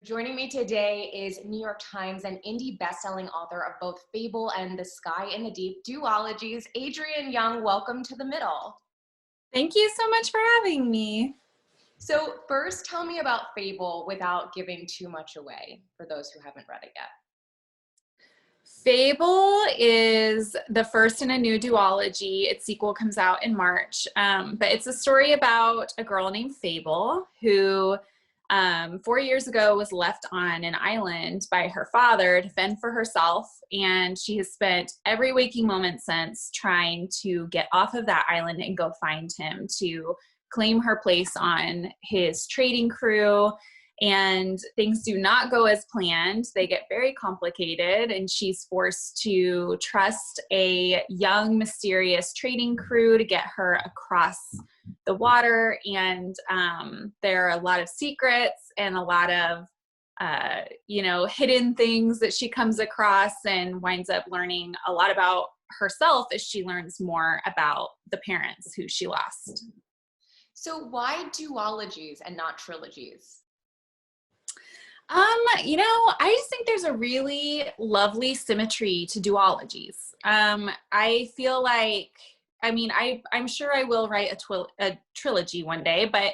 Joining me today is New York Times and indie bestselling author of both Fable and The Sky in the Deep duologies, Adrienne Young. Welcome to the middle. Thank you so much for having me. So first, tell me about Fable without giving too much away for those who haven't read it yet. Fable is the first in a new duology. Its sequel comes out in March, but it's a story about a girl named Fable who 4 years ago was left on an island by her father to fend for herself, and she has spent every waking moment since trying to get off of that island and go find him to claim her place on his trading crew. And things do not go as planned. They get very complicated, and she's forced to trust a young, mysterious trading crew to get her across the water. And there are a lot of secrets and a lot of hidden things that she comes across, and winds up learning a lot about herself as she learns more about the parents who she lost. So why duologies and not trilogies? I just think there's a really lovely symmetry to duologies. I feel like, I'm sure I will write a trilogy one day, but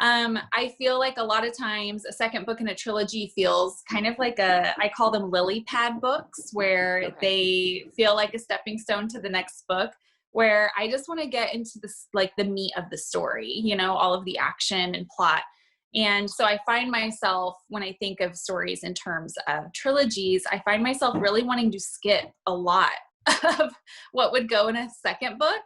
I feel like a lot of times a second book in a trilogy feels kind of like I call them lily pad books, where they feel like a stepping stone to the next book, where I just want to get into this, like the meat of the story, all of the action and plot. And so I find myself, when I think of stories in terms of trilogies, I find myself really wanting to skip a lot of what would go in a second book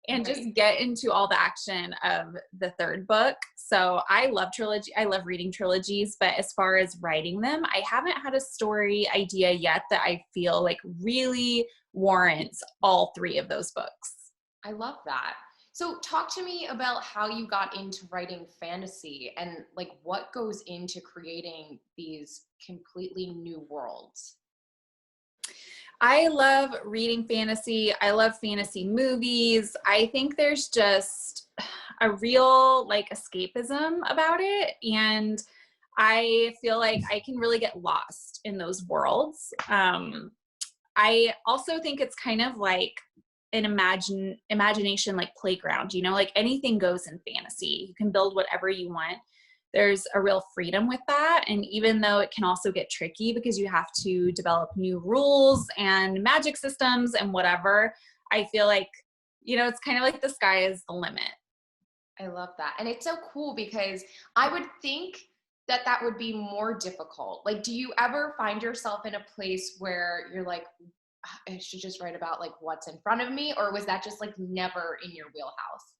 and just get into all the action of the third book. So I love reading trilogies, but as far as writing them, I haven't had a story idea yet that I feel like really warrants all three of those books. I love that. So talk to me about how you got into writing fantasy and like what goes into creating these completely new worlds. I love reading fantasy. I love fantasy movies. I think there's just a real escapism about it. And I feel like I can really get lost in those worlds. I also think it's kind of like an imagination like playground, like anything goes in fantasy. You can build whatever you want. There's a real freedom with that. And even though it can also get tricky because you have to develop new rules and magic systems and whatever, I feel like, it's kind of like the sky is the limit. I love that. And it's so cool because I would think that that would be more difficult. Like, do you ever find yourself in a place where you're like, I should just write about like what's in front of me? Or was that just like never in your wheelhouse?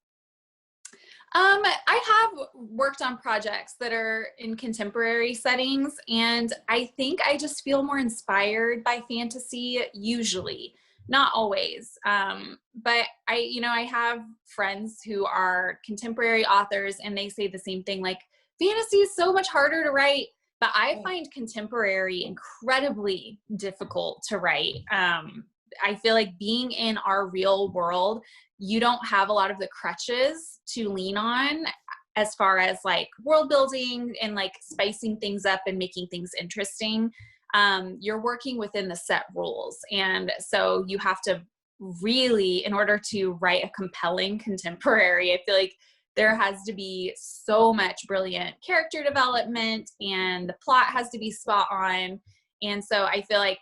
I have worked on projects that are in contemporary settings, and I think I just feel more inspired by fantasy usually, not always. But I have friends who are contemporary authors, and they say the same thing, like fantasy is so much harder to write. But I find contemporary incredibly difficult to write. I feel like being in our real world, you don't have a lot of the crutches to lean on as far as like world building and like spicing things up and making things interesting. You're working within the set rules. And so you have to really, in order to write a compelling contemporary, I feel like there has to be so much brilliant character development, and the plot has to be spot on. And so I feel like,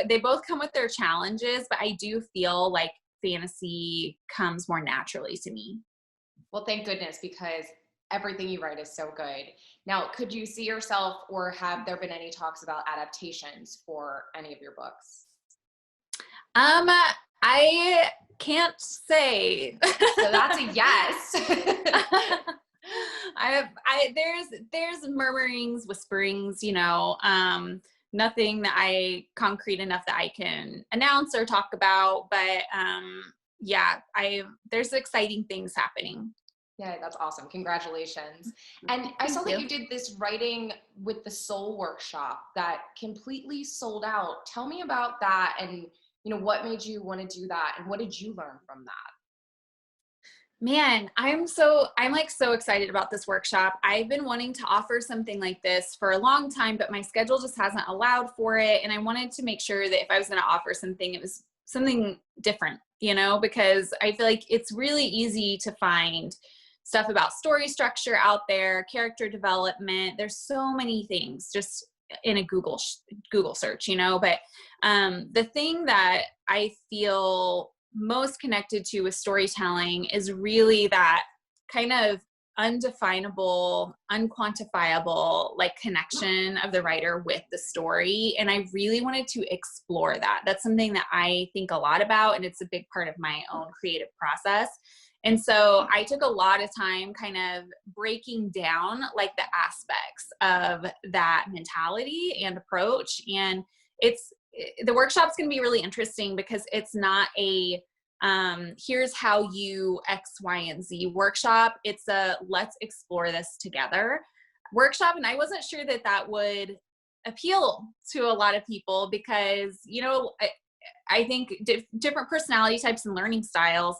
they both come with their challenges, but I do feel like fantasy comes more naturally to me. Well, thank goodness, because everything you write is so good. Now, could you see yourself, or have there been any talks about adaptations for any of your books? I can't say. So that's a yes. There's murmurings, whisperings, nothing that I concrete enough that I can announce or talk about, but there's exciting things happening. Yeah, that's awesome. Congratulations. And I saw that you did this writing with the Soul workshop that completely sold out. Tell me about that, and what made you want to do that, and what did you learn from that? Man, I'm like so excited about this workshop. I've been wanting to offer something like this for a long time, but my schedule just hasn't allowed for it. And I wanted to make sure that if I was going to offer something, it was something different, because I feel like it's really easy to find stuff about story structure out there, character development. There's so many things just in a Google search, but the thing that I feel most connected to with storytelling is really that kind of undefinable, unquantifiable, like connection of the writer with the story. And I really wanted to explore that. That's something that I think a lot about, and it's a big part of my own creative process. And so I took a lot of time kind of breaking down like the aspects of that mentality and approach. And the workshop's going to be really interesting because it's not a here's how you X, Y, and Z workshop. It's a let's explore this together workshop. And I wasn't sure that would appeal to a lot of people because, I think different personality types and learning styles.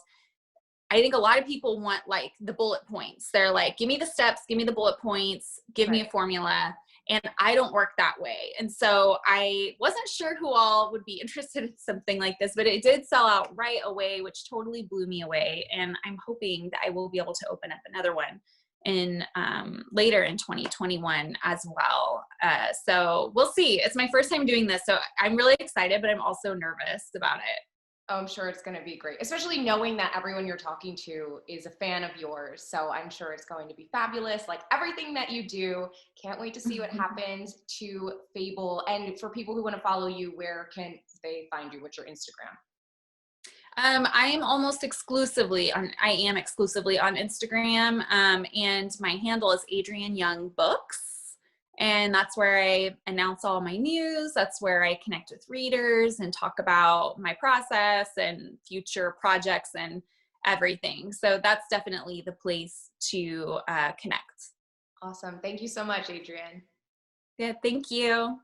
I think a lot of people want like the bullet points. They're like, give me the steps, give me the bullet points, give me a formula. And I don't work that way. And so I wasn't sure who all would be interested in something like this, but it did sell out right away, which totally blew me away. And I'm hoping that I will be able to open up another one in later in 2021 as well. So we'll see. It's my first time doing this. So I'm really excited, but I'm also nervous about it. Oh, I'm sure it's going to be great, especially knowing that everyone you're talking to is a fan of yours. So I'm sure it's going to be fabulous. Like everything that you do, can't wait to see what happens to Fable. And for people who want to follow you, where can they find you? What's your Instagram? I am exclusively on Instagram. And my handle is Adrienne Young Books. And that's where I announce all my news. That's where I connect with readers and talk about my process and future projects and everything. So that's definitely the place to connect. Awesome. Thank you so much, Adrienne. Yeah, thank you.